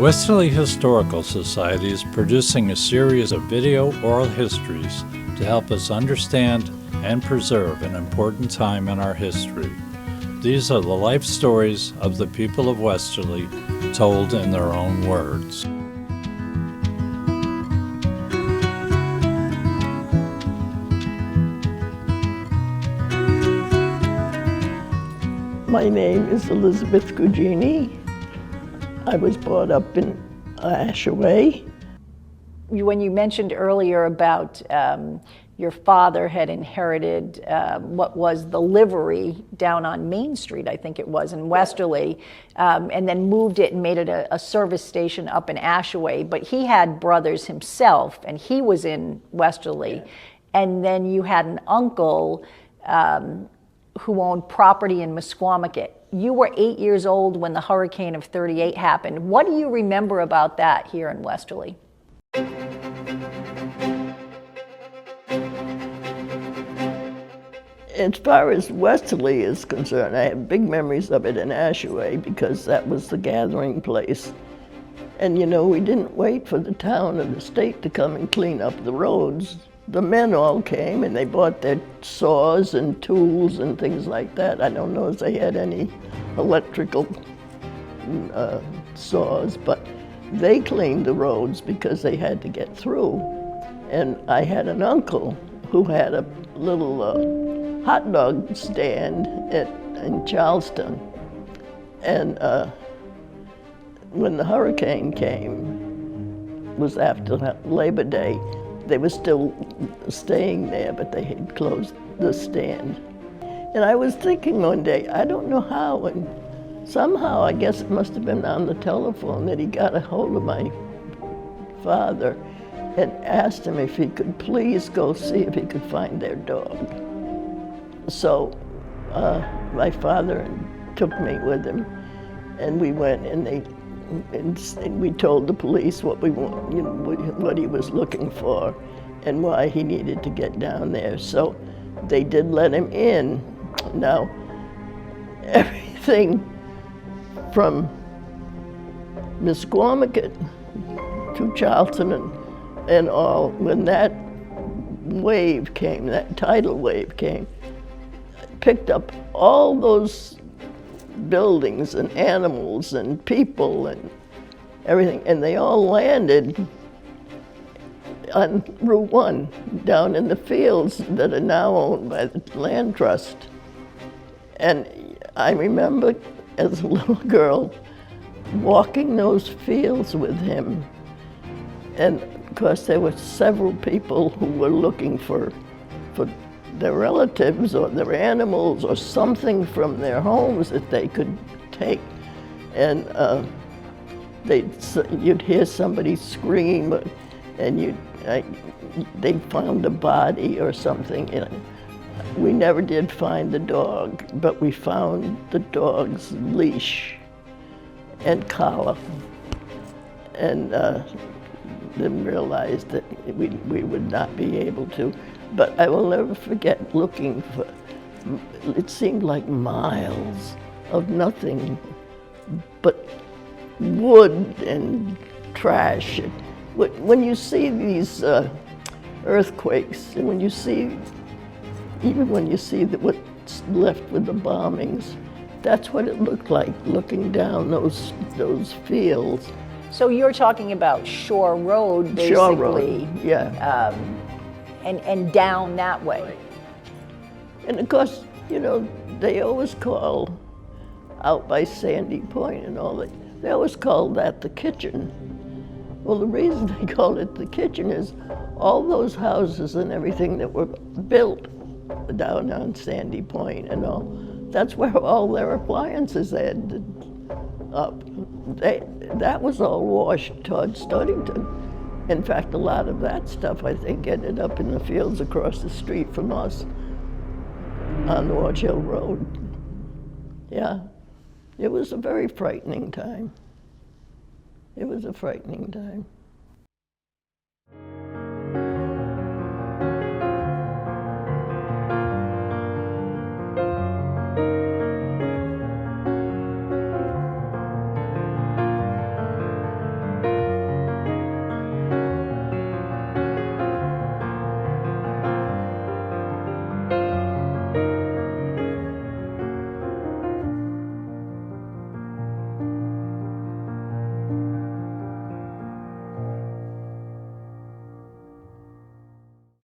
Westerly Historical Society is producing a series of video oral histories to help us understand and preserve an important time in our history. These are the life stories of the people of Westerly, told in their own words. My name is Elizabeth Cugini. I was brought up in Ashaway. When you mentioned earlier about your father had inherited what was the livery down on Main Street, I think it was, in Westerly, and then moved it and made it a service station up in Ashaway. But he had brothers himself, and he was in Westerly. Yeah. And then you had an uncle who owned property in Mesquamaket. You were 8 years old when the hurricane of '38 happened. What do you remember about that here in Westerly? As far as Westerly is concerned, I have big memories of it in Ashaway because that was the gathering place. And you know, we didn't wait for the town or the state to come and clean up the roads. The men all came and they bought their saws and tools and things like that. I don't know if they had any electrical saws, but they cleaned the roads because they had to get through. And I had an uncle who had a little hot dog stand in Charleston. And when the hurricane came, it was after Labor Day, they were still staying there, but they had closed the stand. And I was thinking one day, I don't know how, and somehow, I guess it must have been on the telephone, that he got a hold of my father and asked him if he could please go see if he could find their dog. So my father took me with him, and we went, and we told the police what we want, you know, what he was looking for and why he needed to get down there. So they did let him in. Now, everything from Mesquamaket to Charleston and all, when that wave came, that tidal wave came, picked up all those buildings and animals and people and everything, and they all landed on Route 1 down in the fields that are now owned by the land trust. And I remember as a little girl walking those fields with him, and of course there were several people who were looking for their relatives or their animals or something from their homes that they could take. And you'd hear somebody scream, and they found a body or something. We never did find the dog, but we found the dog's leash and collar, and then realized that we would not be able to. But I will never forget looking for, it seemed like miles of nothing but wood and trash. When you see these earthquakes, and when you see what's left with the bombings, that's what it looked like, looking down those fields. So you're talking about Shore Road, basically. Shore Road, yeah. And down that way. And of course, you know, they always call out by Sandy Point and all that, they always call that the kitchen. Well, the reason they call it the kitchen is all those houses and everything that were built down on Sandy Point and all, that's where all their appliances ended up. That was all washed toward Studington. In fact, a lot of that stuff, I think, ended up in the fields across the street from us on Orange Hill Road. Yeah, it was a very frightening time. It was a frightening time.